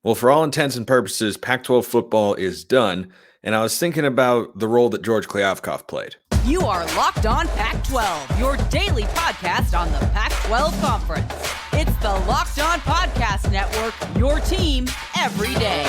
Well, for all intents and purposes, Pac-12 football is done, and I was thinking about the role that George Kliavkoff played. You are Locked On Pac-12, your daily podcast on the Pac-12 Conference. It's the Locked On Podcast Network, your team every day.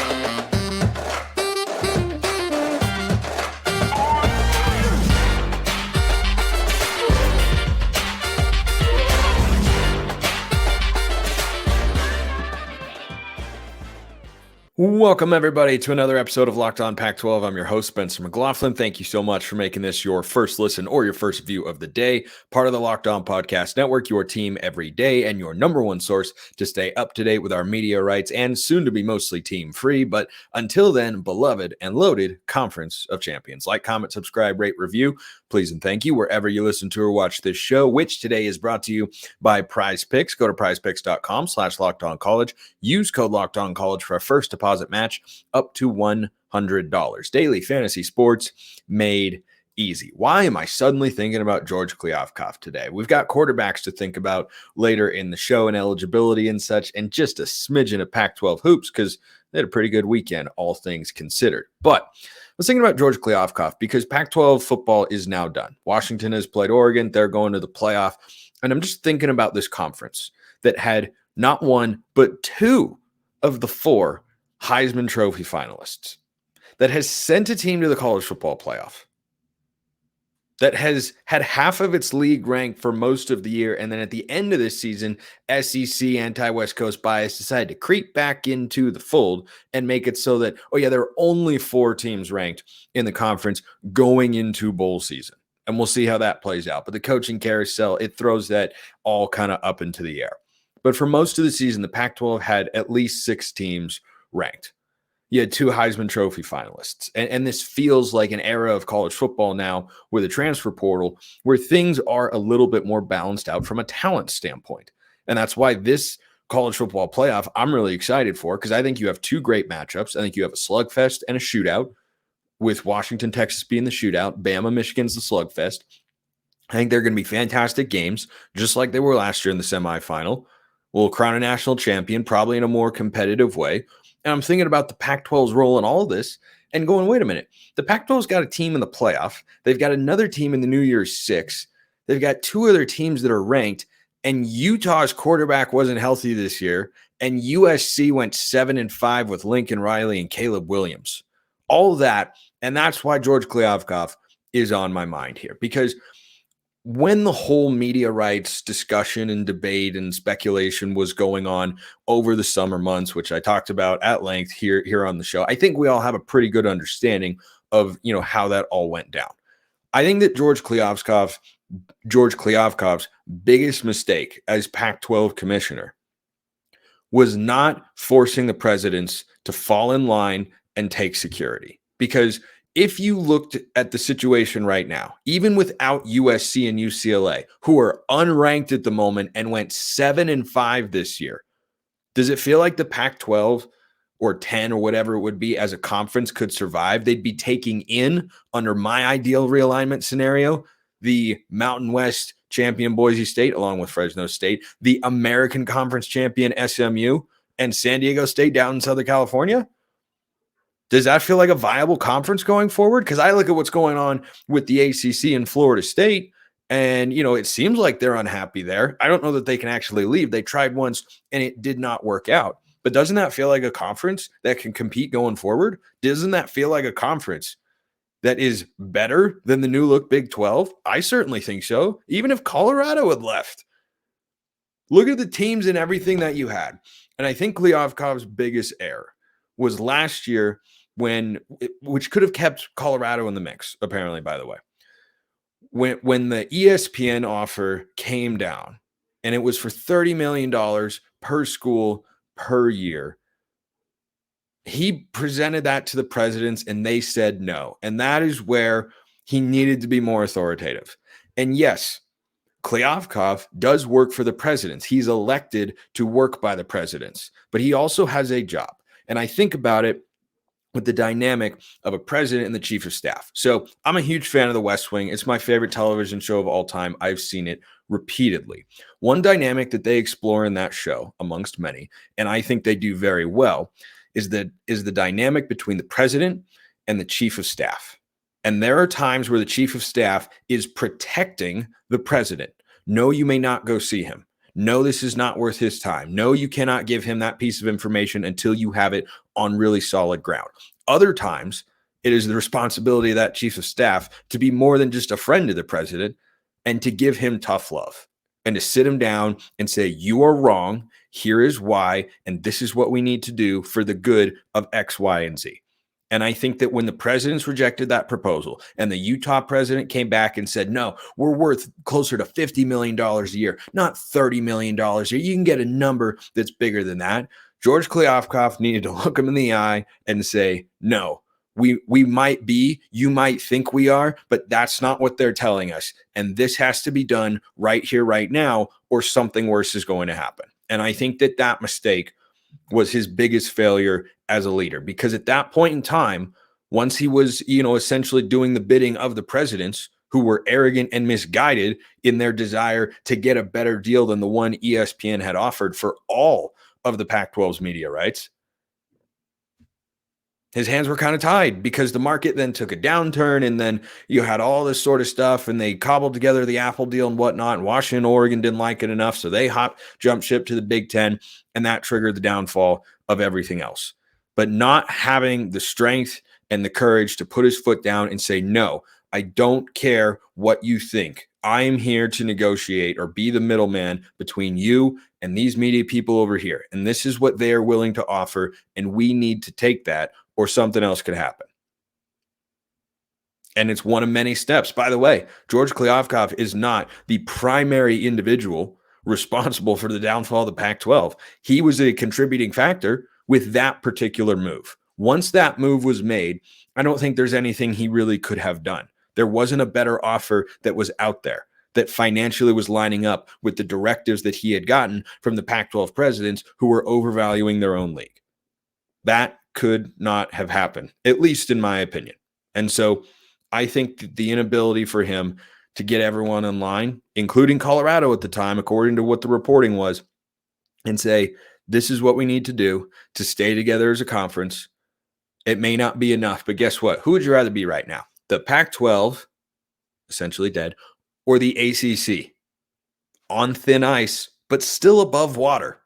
Welcome, everybody, to another episode of Locked On Pac-12. I'm your host, Spencer McLaughlin. Thank you so much for making this your first listen or your first view of the day. Part of the Locked On Podcast Network, your team every day, and your number one source to stay up to date with our media rights and soon to be mostly team-free. But until then, beloved and loaded Conference of Champions. Like, comment, subscribe, rate, review. Please and thank you wherever you listen to or watch this show, which today is brought to you by PrizePicks. Go to prizepicks.com/LockedOnCollege. Use code LockedOnCollege for a first deposit match up to $100. Daily fantasy sports made easy. Why am I suddenly thinking about George Kliavkoff today? We've got quarterbacks to think about later in the show and eligibility and such, and just a smidgen of Pac-12 hoops because they had a pretty good weekend, all things considered. But I was thinking about George Kliavkoff because Pac-12 football is now done. Washington has played Oregon. They're going to the playoff. And I'm just thinking about this conference that had not one, but two of the four Heisman Trophy finalists, that has sent a team to the college football playoff, that has had half of its league ranked for most of the year, and then at the end of this season, SEC anti-West Coast bias decided to creep back into the fold and make it so that, oh yeah, there are only four teams ranked in the conference going into bowl season. And we'll see how that plays out. But the coaching carousel, it throws that all kind of up into the air. But for most of the season, the Pac-12 had at least six teams ranked. You had two Heisman Trophy finalists. And this feels like an era of college football now with a transfer portal where things are a little bit more balanced out from a talent standpoint. And that's why this college football playoff I'm really excited for, because I think you have two great matchups. I think you have a slugfest and a shootout, with Washington, Texas being the shootout. Bama, Michigan's the slugfest. I think they're going to be fantastic games, just like they were last year in the semifinal. We'll crown a national champion, probably in a more competitive way. And I'm thinking about the Pac-12's role in all of this and going, wait a minute. The Pac-12's got a team in the playoff. They've got another team in the New Year's Six. They've got two other teams that are ranked. And Utah's quarterback wasn't healthy this year. And USC went 7-5 with Lincoln Riley and Caleb Williams. All of that. And that's why George Kliavkoff is on my mind here. Because when the whole media rights discussion and debate and speculation was going on over the summer months, which I talked about at length here on the show, I think we all have a pretty good understanding of, how that all went down. I think that George Kliavkoff's biggest mistake as Pac-12 commissioner was not forcing the presidents to fall in line and take security. Because if you looked at the situation right now, even without USC and UCLA, who are unranked at the moment and went 7-5 this year, does it feel like the Pac-12 or 10 or whatever it would be as a conference could survive? They'd be taking in, under my ideal realignment scenario, the Mountain West champion Boise State, along with Fresno State, the American Conference champion SMU, and San Diego State down in Southern California. Does that feel like a viable conference going forward? Because I look at what's going on with the ACC in Florida State, and, it seems like they're unhappy there. I don't know that they can actually leave. They tried once, and it did not work out. But doesn't that feel like a conference that can compete going forward? Doesn't that feel like a conference that is better than the new look Big 12? I certainly think so, even if Colorado had left. Look at the teams and everything that you had. And I think Kliavkoff's biggest error was last year, which could have kept Colorado in the mix, apparently, by the way. When the ESPN offer came down, and it was for $30 million per school per year, he presented that to the presidents, and they said no. And that is where he needed to be more authoritative. And yes, Kliavkoff does work for the presidents. He's elected to work by the presidents, but he also has a job. And I think about it with the dynamic of a president and the chief of staff. So I'm a huge fan of The West Wing. It's my favorite television show of all time. I've seen it repeatedly. One dynamic that they explore in that show, amongst many, and I think they do very well, is the dynamic between the president and the chief of staff. And there are times where the chief of staff is protecting the president. No, you may not go see him. No, this is not worth his time. No, you cannot give him that piece of information until you have it on really solid ground. Other times, it is the responsibility of that chief of staff to be more than just a friend to the president and to give him tough love and to sit him down and say, you are wrong. Here is why. And this is what we need to do for the good of X, Y, and Z. And I think that when the presidents rejected that proposal and the Utah president came back and said, no, we're worth closer to $50 million a year, not $30 million a year. You can get a number that's bigger than that. George Kliavkoff needed to look him in the eye and say, no, we might be, you might think we are, but that's not what they're telling us. And this has to be done right here, right now, or something worse is going to happen. And I think that mistake was his biggest failure as a leader, because at that point in time, once he was, essentially doing the bidding of the presidents who were arrogant and misguided in their desire to get a better deal than the one ESPN had offered for all of the Pac-12's media rights, his hands were kind of tied because the market then took a downturn, and then you had all this sort of stuff, and they cobbled together the Apple deal and whatnot, and Washington and Oregon didn't like it enough, so they jumped ship to the Big Ten, and that triggered the downfall of everything else. But not having the strength and the courage to put his foot down and say, no, I don't care what you think. I am here to negotiate or be the middleman between you and these media people over here. And this is what they are willing to offer, and we need to take that, or something else could happen. And it's one of many steps. By the way, George Kliavkoff is not the primary individual responsible for the downfall of the Pac-12. He was a contributing factor with that particular move. Once that move was made, I don't think there's anything he really could have done. There wasn't a better offer that was out there that financially was lining up with the directives that he had gotten from the Pac-12 presidents who were overvaluing their own league. That could not have happened, at least in my opinion. And so I think that the inability for him to get everyone in line, including Colorado at the time, according to what the reporting was, and say, this is what we need to do to stay together as a conference. It may not be enough, but guess what? Who would you rather be right now? The Pac-12, essentially dead, or the ACC? On thin ice, but still above water.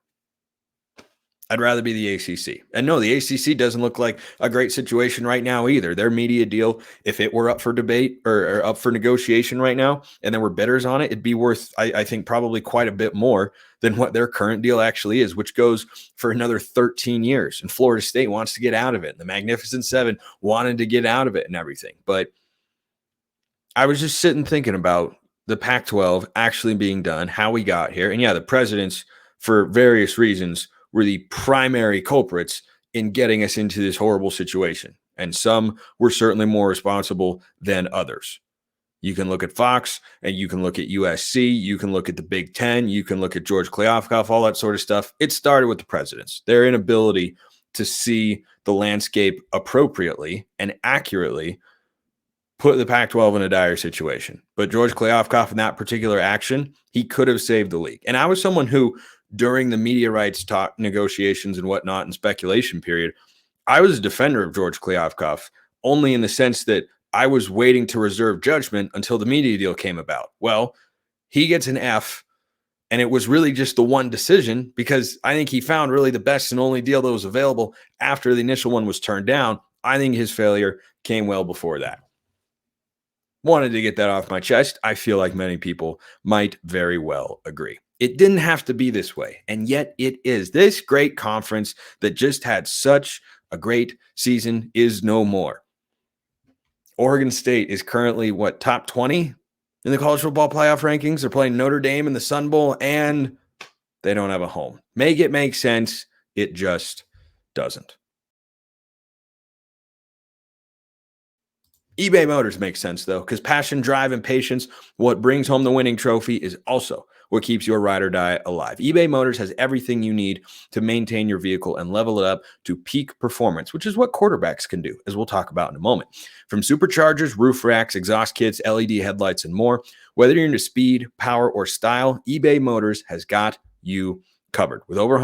I'd rather be the ACC. And no, the ACC doesn't look like a great situation right now either. Their media deal, if it were up for debate or up for negotiation right now, and there were bidders on it, it'd be worth, I think, probably quite a bit more than what their current deal actually is, which goes for another 13 years. And Florida State wants to get out of it. The Magnificent Seven wanted to get out of it and everything. But I was just sitting thinking about the Pac-12 actually being done, how we got here. And yeah, the presidents, for various reasons, were the primary culprits in getting us into this horrible situation. And some were certainly more responsible than others. You can look at Fox, and you can look at USC, you can look at the Big Ten, you can look at George Kliavkoff, all that sort of stuff. It started with the presidents. Their inability to see the landscape appropriately and accurately put the Pac-12 in a dire situation. But George Kliavkoff, in that particular action, he could have saved the league. And I was someone who, during the media rights talk, negotiations and whatnot and speculation period, I was a defender of George Kliavkoff, only in the sense that I was waiting to reserve judgment until the media deal came about. Well, he gets an F, and it was really just the one decision because I think he found really the best and only deal that was available after the initial one was turned down. I think his failure came well before that. Wanted to get that off my chest. I feel like many people might very well agree. It didn't have to be this way, and yet it is. This great conference that just had such a great season is no more. Oregon State is currently, top 20 in the college football playoff rankings? They're playing Notre Dame in the Sun Bowl, and they don't have a home. Make it make sense. It just doesn't. eBay Motors makes sense, though, because passion, drive, and patience, what brings home the winning trophy, is also what keeps your ride or die alive. eBay Motors has everything you need to maintain your vehicle and level it up to peak performance, which is what quarterbacks can do, as we'll talk about in a moment. From superchargers, roof racks, exhaust kits, LED headlights, and more, whether you're into speed, power, or style, eBay Motors has got you covered. With over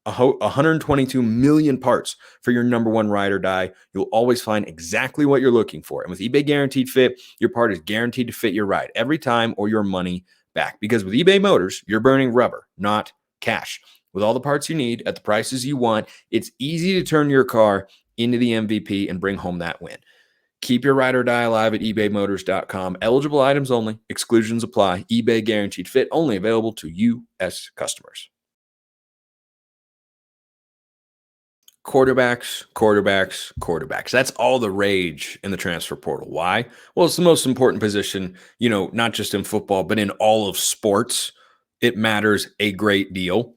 122 million parts for your number one ride or die. You'll always find exactly what you're looking for. And with eBay Guaranteed Fit, your part is guaranteed to fit your ride every time or your money back. Because with eBay Motors, you're burning rubber, not cash. With all the parts you need at the prices you want, it's easy to turn your car into the MVP and bring home that win. Keep your ride or die alive at ebaymotors.com. Eligible items only. Exclusions apply. eBay Guaranteed Fit only available to U.S. customers. Quarterbacks. That's all the rage in the transfer portal. Why? Well, it's the most important position, not just in football, but in all of sports. It matters a great deal.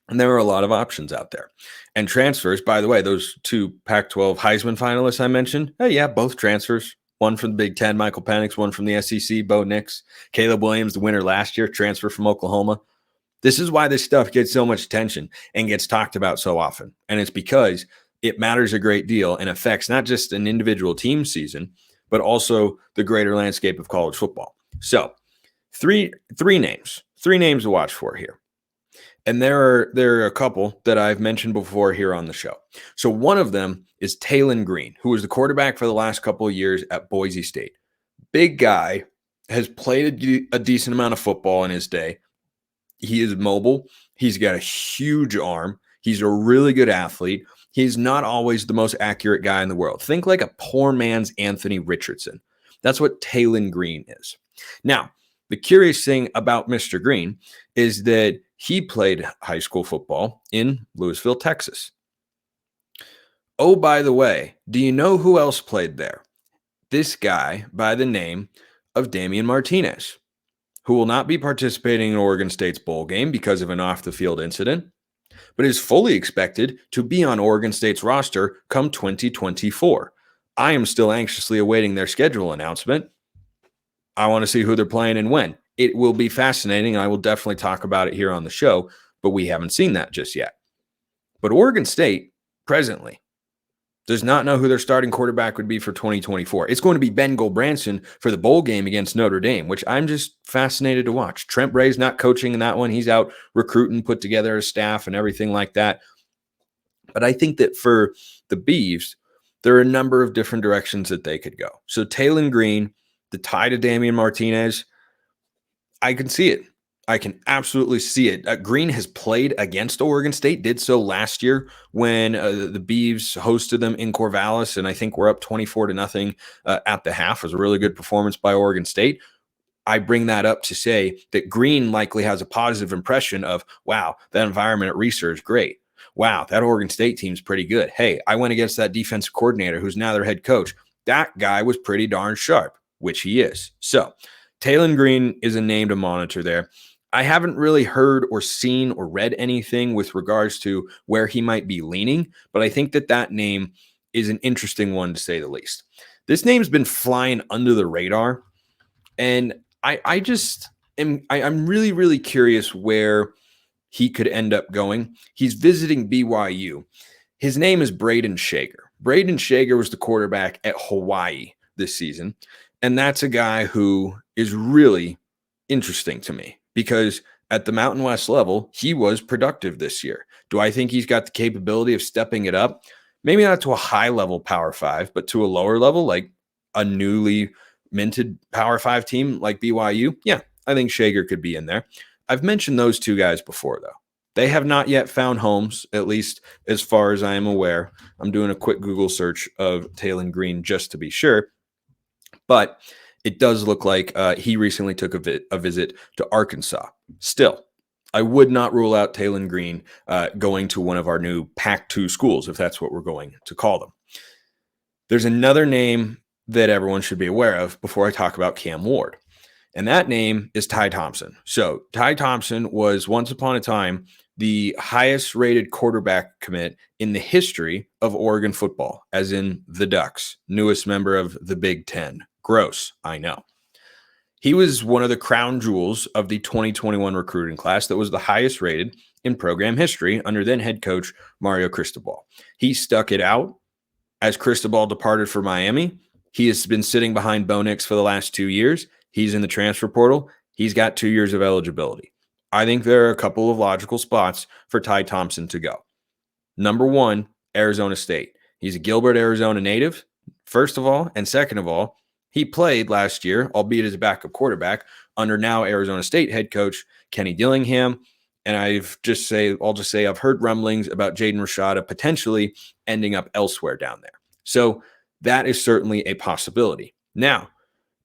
And there are a lot of options out there. And transfers, by the way, those two Pac-12 Heisman finalists I mentioned, both transfers. One from the Big Ten, Michael Penix, one from the SEC, Bo Nix. Caleb Williams, the winner last year, transfer from Oklahoma. This is why this stuff gets so much attention and gets talked about so often. And it's because it matters a great deal and affects not just an individual team season, but also the greater landscape of college football. So three names to watch for here. And there are a couple that I've mentioned before here on the show. So one of them is Taylon Green, who was the quarterback for the last couple of years at Boise State. Big guy, has played a decent amount of football in his day. He is mobile. He's got a huge arm. He's a really good athlete. He's not always the most accurate guy in the world. Think like a poor man's Anthony Richardson. That's what Taylon Green is. Now, the curious thing about Mr. Green is that he played high school football in Louisville, Texas. Oh, by the way, do you know who else played there? This guy by the name of Damian Martinez, who will not be participating in Oregon State's bowl game because of an off-the-field incident, but is fully expected to be on Oregon State's roster come 2024. I am still anxiously awaiting their schedule announcement. I want to see who they're playing and when. It will be fascinating, and I will definitely talk about it here on the show, but we haven't seen that just yet. But Oregon State, presently, does not know who their starting quarterback would be for 2024. It's going to be Ben Gulbranson for the bowl game against Notre Dame, which I'm just fascinated to watch. Trent Bray's not coaching in that one. He's out recruiting, put together a staff and everything like that. But I think that for the Beavs, there are a number of different directions that they could go. So Taylon Green, the tie to Damian Martinez, I can see it. I can absolutely see it. Green has played against Oregon State, did so last year when the Beavs hosted them in Corvallis, and I think we're up 24-0 at the half. It was a really good performance by Oregon State. I bring that up to say that Green likely has a positive impression of, wow, that environment at Reser is great. Wow, that Oregon State team's pretty good. Hey, I went against that defensive coordinator who's now their head coach. That guy was pretty darn sharp, which he is. So Taylon Green is a name to monitor there. I haven't really heard or seen or read anything with regards to where he might be leaning, but I think that name is an interesting one to say the least. This name's been flying under the radar, and I'm really, really curious where he could end up going. He's visiting BYU. His name is Braden Shager. Braden Shager was the quarterback at Hawaii this season, and that's a guy who is really interesting to me because at the Mountain West level, he was productive this year. Do I think he's got the capability of stepping it up? Maybe not to a high-level Power 5, but to a lower level, like a newly minted Power 5 team like BYU? Yeah, I think Shager could be in there. I've mentioned those two guys before, though. They have not yet found homes, at least as far as I am aware. I'm doing a quick Google search of Taylon Green just to be sure. But it does look like he recently took a visit to Arkansas. Still, I would not rule out Taylon Green going to one of our new Pac-12 schools, if that's what we're going to call them. There's another name that everyone should be aware of before I talk about Cam Ward, and that name is Ty Thompson. So Ty Thompson was once upon a time the highest rated quarterback commit in the history of Oregon football, as in the Ducks, newest member of the Big Ten. Gross, I know. He was one of the crown jewels of the 2021 recruiting class that was the highest rated in program history under then head coach Mario Cristobal. He stuck it out as Cristobal departed for Miami. He has been sitting behind Bo Nix for the last 2 years. He's in the transfer portal. He's got 2 years of eligibility. I think there are a couple of logical spots for Ty Thompson to go. Number one, Arizona State. He's a Gilbert, Arizona native, first of all. And second of all, he played last year, albeit as a backup quarterback, under now Arizona State head coach Kenny Dillingham. And I'll just say I've heard rumblings about Jaden Rashada potentially ending up elsewhere down there. So that is certainly a possibility. Now,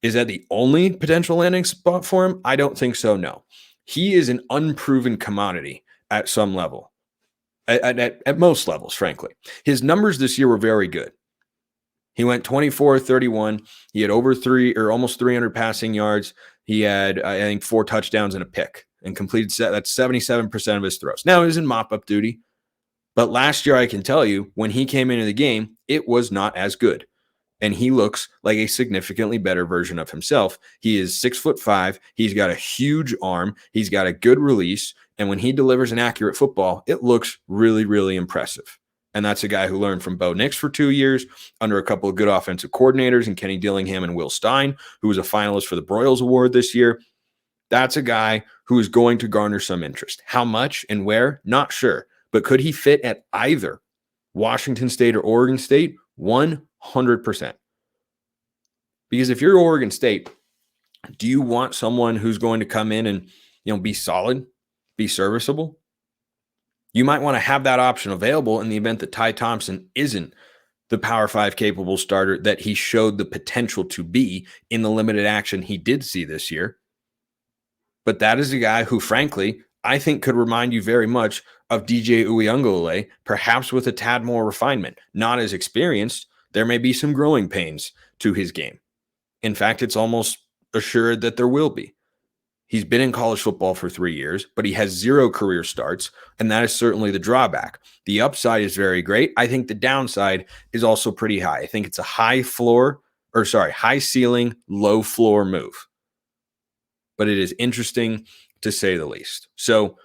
is that the only potential landing spot for him? I don't think so, no. He is an unproven commodity at some level, at most levels, frankly. His numbers this year were very good. He went 24-31. He had almost 300 passing yards. He had, I think, 4 touchdowns and a pick and completed that's 77% of his throws. Now, he was in mop-up duty, but last year, I can tell you, when he came into the game, it was not as good. And he looks like a significantly better version of himself. He is 6'5". He's got a huge arm. He's got a good release. And when he delivers an accurate football, it looks really, really impressive. And that's a guy who learned from Bo Nix for 2 years under a couple of good offensive coordinators in Kenny Dillingham and Will Stein, who was a finalist for the Broyles Award this year. That's a guy who is going to garner some interest. How much and where? Not sure. But could he fit at either Washington State or Oregon State? 100%. Because if you're Oregon State, do you want someone who's going to come in and, be solid, be serviceable? You might want to have that option available in the event that Ty Thompson isn't the Power 5 capable starter that he showed the potential to be in the limited action he did see this year. But that is a guy who, frankly, I think could remind you very much of DJ Uiagalelei, perhaps with a tad more refinement. Not as experienced. There may be some growing pains to his game. In fact, it's almost assured that there will be. He's been in college football for 3 years, but he has 0 career starts, and that is certainly the drawback. The upside is very great. I think the downside is also pretty high. I think it's a high ceiling, low floor move. But it is interesting to say the least. So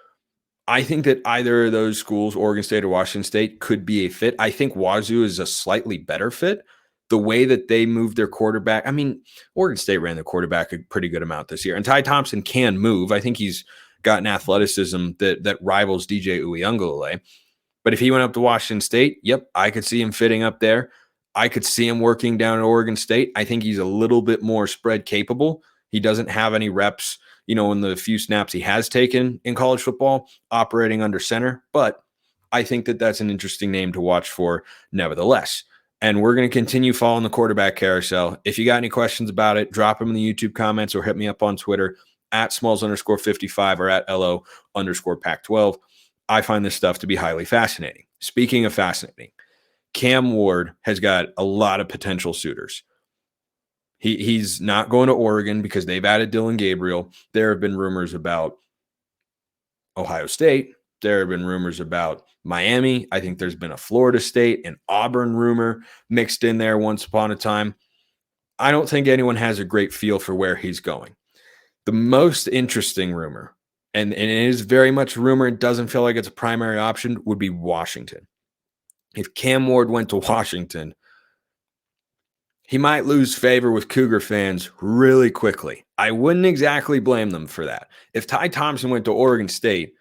I think that either of those schools, Oregon State or Washington State, could be a fit. I think Wazoo is a slightly better fit. The way that they moved their quarterback, Oregon State ran the quarterback a pretty good amount this year. And Ty Thompson can move. I think he's got an athleticism that rivals DJ Uiagalelei. But if he went up to Washington State, I could see him fitting up there. I could see him working down at Oregon State. I think he's a little bit more spread capable. He doesn't have any reps, in the few snaps he has taken in college football, operating under center. But I think that that's an interesting name to watch for nevertheless. And we're going to continue following the quarterback carousel. If you got any questions about it, drop them in the YouTube comments or hit me up on Twitter at Smalls_55 or at LO_Pac-12. I find this stuff to be highly fascinating. Speaking of fascinating, Cam Ward has got a lot of potential suitors. He's not going to Oregon because they've added Dylan Gabriel. There have been rumors about Ohio State. There have been rumors about Miami. I think there's been a Florida State and Auburn rumor mixed in there once upon a time. I don't think anyone has a great feel for where he's going. The most interesting rumor, and it is very much a rumor, it doesn't feel like it's a primary option, would be Washington. If Cam Ward went to Washington, he might lose favor with Cougar fans really quickly. I wouldn't exactly blame them for that. If Ty Thompson went to Oregon State,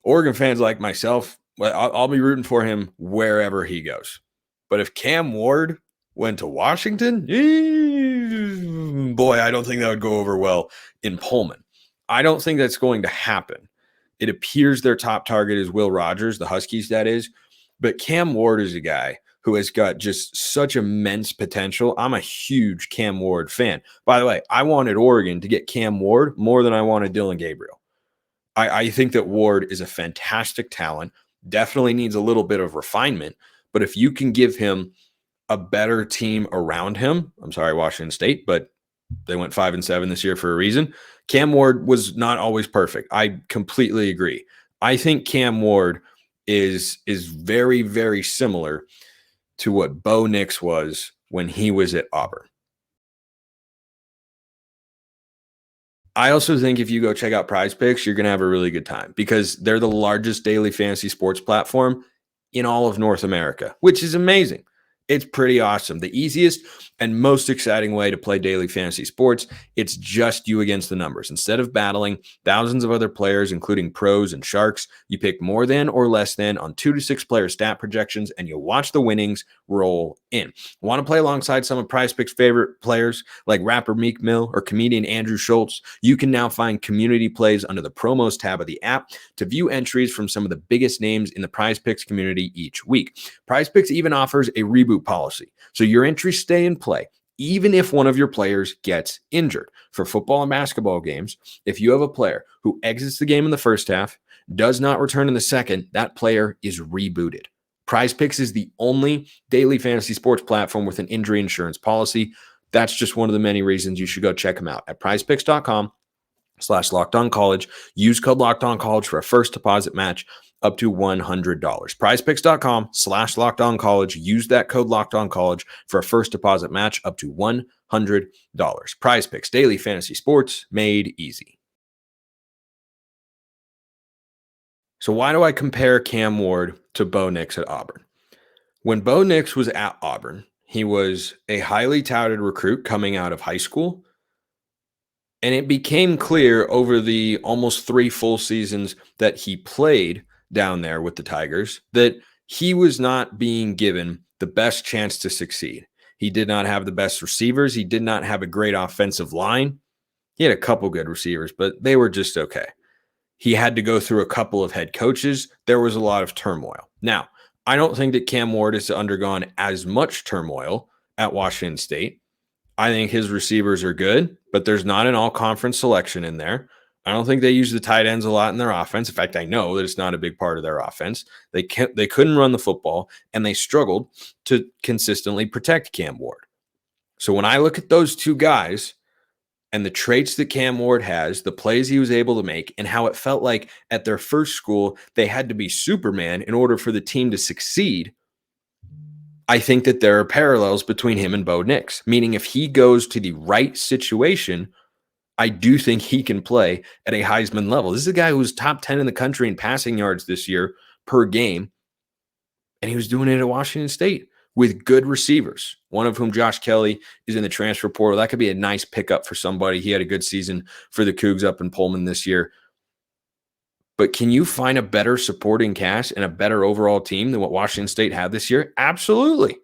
Oregon fans like myself, I'll be rooting for him wherever he goes. But if Cam Ward went to Washington, boy, I don't think that would go over well in Pullman. I don't think that's going to happen. It appears their top target is Will Rogers, the Huskies, that is. But Cam Ward is a guy who has got just such immense potential. I'm a huge Cam Ward fan. By the way, I wanted Oregon to get Cam Ward more than I wanted Dylan Gabriel. I think that Ward is a fantastic talent, definitely needs a little bit of refinement, but if you can give him a better team around him, I'm sorry, Washington State, but they went 5-7 this year for a reason. Cam Ward was not always perfect. I completely agree. I think Cam Ward is very, very similar to what Bo Nix was when he was at Auburn. I also think if you go check out PrizePicks, you're going to have a really good time because they're the largest daily fantasy sports platform in all of North America, which is amazing. It's pretty awesome. The easiest and most exciting way to play daily fantasy sports. It's just you against the numbers. Instead of battling thousands of other players, including pros and sharks, you pick more than or less than on 2 to 6 player stat projections, and you watch the winnings roll in. Want to play alongside some of PrizePicks' favorite players like rapper Meek Mill or comedian Andrew Schultz? You can now find community plays under the promos tab of the app to view entries from some of the biggest names in the PrizePicks community each week. PrizePicks even offers a reboot policy, so your entries stay in play even if one of your players gets injured. For football and basketball games, if you have a player who exits the game in the first half, does not return in the second, that player is rebooted. PrizePicks is the only daily fantasy sports platform with an injury insurance policy. That's just one of the many reasons you should go check them out at prizepicks.com/lockedoncollege. Use code LockedOnCollege for a first deposit match up to $100. prizepicks.com/lockedoncollege. Use that code LockedOnCollege for a first deposit match up to $100. PrizePicks, daily fantasy sports made easy. So why do I compare Cam Ward to Bo Nix at Auburn? When Bo Nix was at Auburn, he was a highly touted recruit coming out of high school. And it became clear over the almost 3 full seasons that he played down there with the Tigers that he was not being given the best chance to succeed. He did not have the best receivers. He did not have a great offensive line. He had a couple good receivers, but they were just okay. He had to go through a couple of head coaches. There was a lot of turmoil. Now, I don't think that Cam Ward has undergone as much turmoil at Washington State. I think his receivers are good, but there's not an all-conference selection in there. I don't think they use the tight ends a lot in their offense. In fact, I know that it's not a big part of their offense. They couldn't run the football, and they struggled to consistently protect Cam Ward. So when I look at those two guys and the traits that Cam Ward has, the plays he was able to make, and how it felt like at their first school they had to be Superman in order for the team to succeed, I think that there are parallels between him and Bo Nix, meaning if he goes to the right situation, I do think he can play at a Heisman level. This is a guy who was top 10 in the country in passing yards this year per game, and he was doing it at Washington State with good receivers, one of whom, Josh Kelly, is in the transfer portal. That could be a nice pickup for somebody. He had a good season for the Cougs up in Pullman this year. But can you find a better supporting cast and a better overall team than what Washington State had this year? Absolutely.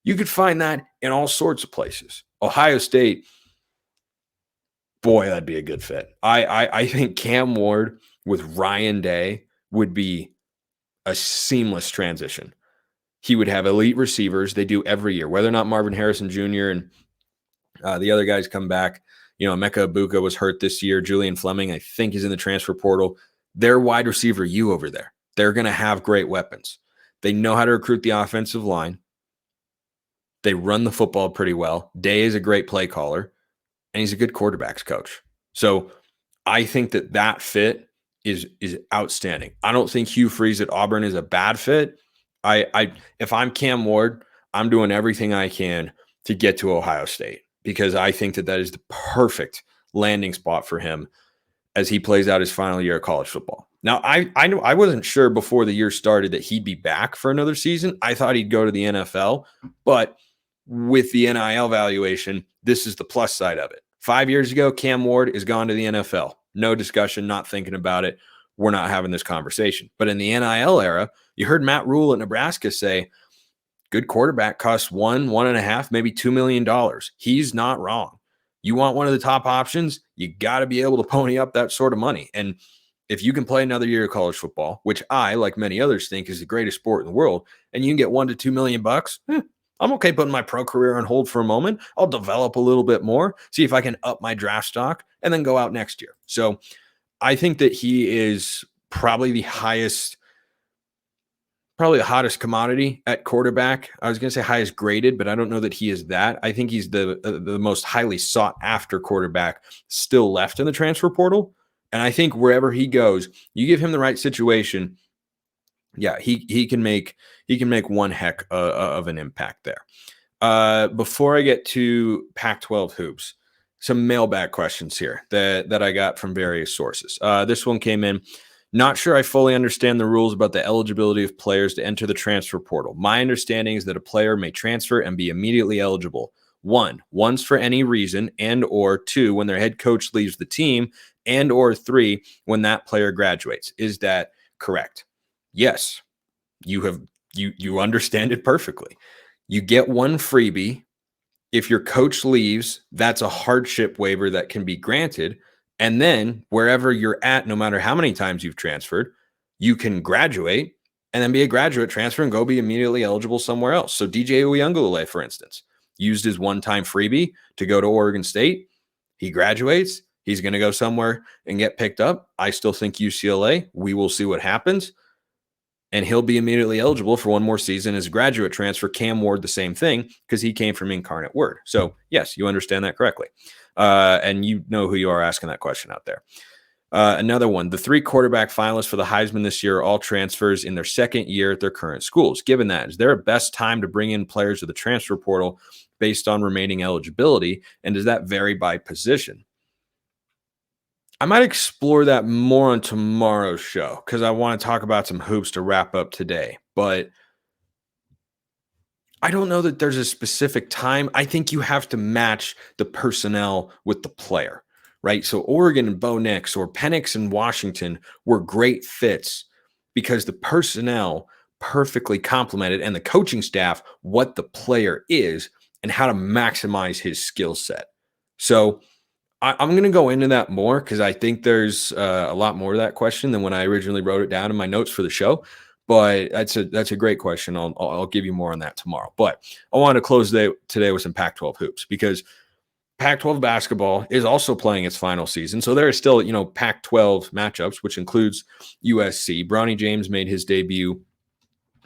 You could find that in all sorts of places. Ohio State, boy, that'd be a good fit. I think Cam Ward with Ryan Day would be a seamless transition. He would have elite receivers. They do every year, whether or not Marvin Harrison Jr. and the other guys come back. You know, Emeka Egbuka was hurt this year. Julian Fleming, I think, is in the transfer portal. They're wide receiver U over there. They're going to have great weapons. They know how to recruit the offensive line. They run the football pretty well. Day is a great play caller, and he's a good quarterbacks coach. So I think that fit is outstanding. I don't think Hugh Freeze at Auburn is a bad fit. If I'm Cam Ward, I'm doing everything I can to get to Ohio State because I think that is the perfect landing spot for him as he plays out his final year of college football. Now, I wasn't sure before the year started that he'd be back for another season. I thought he'd go to the NFL, but with the NIL valuation, this is the plus side of it. 5 years ago, Cam Ward is gone to the NFL. No discussion, not thinking about it. We're not having this conversation. But in the NIL era, you heard Matt Rule at Nebraska say, good quarterback costs $1.5, maybe $2 million. He's not wrong. You want one of the top options, you got to be able to pony up that sort of money. And if you can play another year of college football, which I, like many others, think is the greatest sport in the world, and you can get $1 to $2 million, I'm okay putting my pro career on hold for a moment. I'll develop a little bit more, see if I can up my draft stock, and then go out next year. So I think that he is probably the hottest commodity at quarterback. I was going to say highest graded, but I don't know that he is that. I think he's the most highly sought after quarterback still left in the transfer portal. And I think wherever he goes, you give him the right situation. Yeah, he can make one heck of an impact there. Before I get to Pac-12 hoops, some mailbag questions here that I got from various sources. This one came in. Not sure I fully understand the rules about the eligibility of players to enter the transfer portal. My understanding is that a player may transfer and be immediately eligible. Once for any reason, and or two, when their head coach leaves the team, and or three, when that player graduates. Is that correct? Yes. You understand it perfectly. You get one freebie. If your coach leaves, that's a hardship waiver that can be granted. And then wherever you're at, no matter how many times you've transferred, you can graduate and then be a graduate transfer and go be immediately eligible somewhere else. So DJ Uyunglele, for instance, used his one-time freebie to go to Oregon State. He graduates. He's going to go somewhere and get picked up. I still think UCLA. We will see what happens. And he'll be immediately eligible for one more season as a graduate transfer. Cam Ward, the same thing, because he came from Incarnate Word. So, yes, you understand that correctly. And you know who you are asking that question out there. Another one, the 3 quarterback finalists for the Heisman this year are all transfers in their second year at their current schools. Given that, is there a best time to bring in players to the transfer portal based on remaining eligibility? And does that vary by position? I might explore that more on tomorrow's show because I want to talk about some hoops to wrap up today. But I don't know that there's a specific time. I think you have to match the personnel with the player, right? So Oregon and Bo Nix or Penix and Washington were great fits because the personnel perfectly complemented and the coaching staff what the player is and how to maximize his skill set. So I'm going to go into that more because I think there's a lot more to that question than when I originally wrote it down in my notes for the show. But that's a great question. I'll give you more on that tomorrow. But I want to close today with some Pac-12 hoops because Pac-12 basketball is also playing its final season. So there are still, Pac-12 matchups, which includes USC. Bronny James made his debut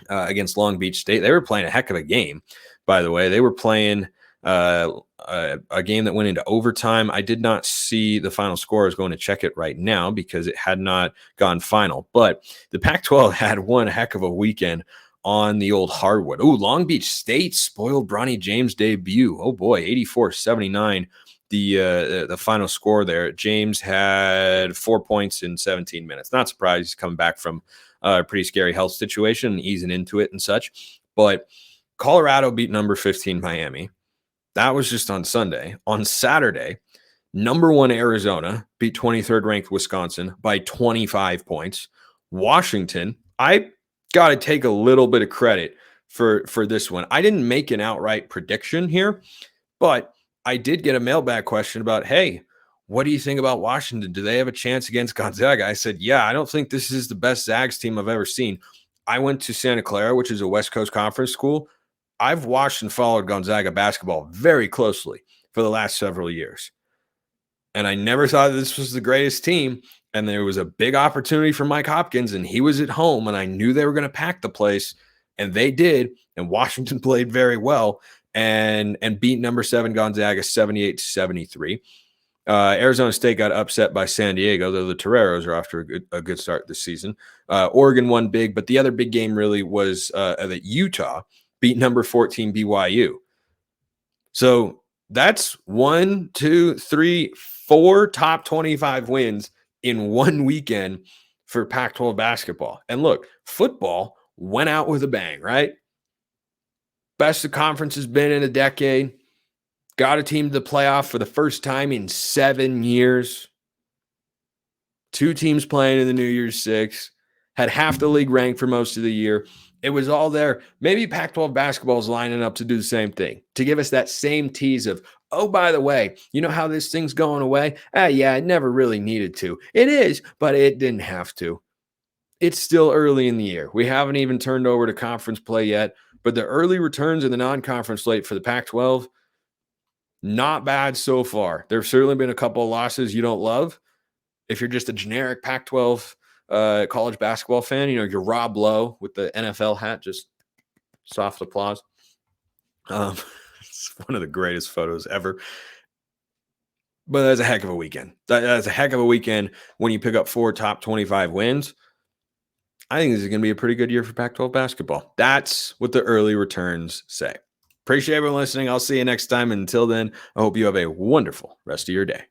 against Long Beach State. They were playing a heck of a game, by the way. They were playing a game that went into overtime. I did not see the final score. I was going to check it right now because it had not gone final. But the Pac-12 had one heck of a weekend on the old hardwood. Ooh, Long Beach State spoiled Bronny James' debut. Oh boy, 84-79. The final score there. James had 4 points in 17 minutes. Not surprised. He's coming back from a pretty scary health situation and easing into it and such. But Colorado beat number 15 Miami. That was just on Sunday. On Saturday, number 1 Arizona beat 23rd ranked Wisconsin by 25 points. Washington, I got to take a little bit of credit for this one. I didn't make an outright prediction here, but I did get a mailbag question about, hey, what do you think about Washington? Do they have a chance against Gonzaga? I said, yeah, I don't think this is the best Zags team I've ever seen. I went to Santa Clara, which is a West Coast Conference school. I've watched and followed Gonzaga basketball very closely for the last several years. And I never thought this was the greatest team. And there was a big opportunity for Mike Hopkins, and he was at home, and I knew they were going to pack the place, and they did. And Washington played very well and beat number 7 Gonzaga 78-73. Arizona State got upset by San Diego, though the Toreros are off to a good start this season. Oregon won big, but the other big game really was that Utah beat number 14 BYU. So that's 1, 2, 3, 4 top 25 wins in one weekend for Pac-12 basketball. And look, football went out with a bang, right? Best the conference has been in a decade. Got a team to the playoff for the first time in 7 years. 2 teams playing in the New Year's Six. Had half the league ranked for most of the year. It was all there. Maybe Pac-12 basketball is lining up to do the same thing, to give us that same tease of, oh, by the way, you know how this thing's going away? Yeah, it never really needed to. It is, but it didn't have to. It's still early in the year. We haven't even turned over to conference play yet, but the early returns in the non-conference slate for the Pac-12, not bad so far. There have certainly been a couple of losses you don't love. If you're just a generic Pac-12 college basketball fan, you're Rob Lowe with the NFL hat, just soft applause. It's one of the greatest photos ever. But that's a heck of a weekend. That's a heck of a weekend when you pick up 4 top 25 wins. I think this is going to be a pretty good year for Pac-12 basketball. That's what the early returns say. Appreciate everyone listening. I'll see you next time. Until then, I hope you have a wonderful rest of your day.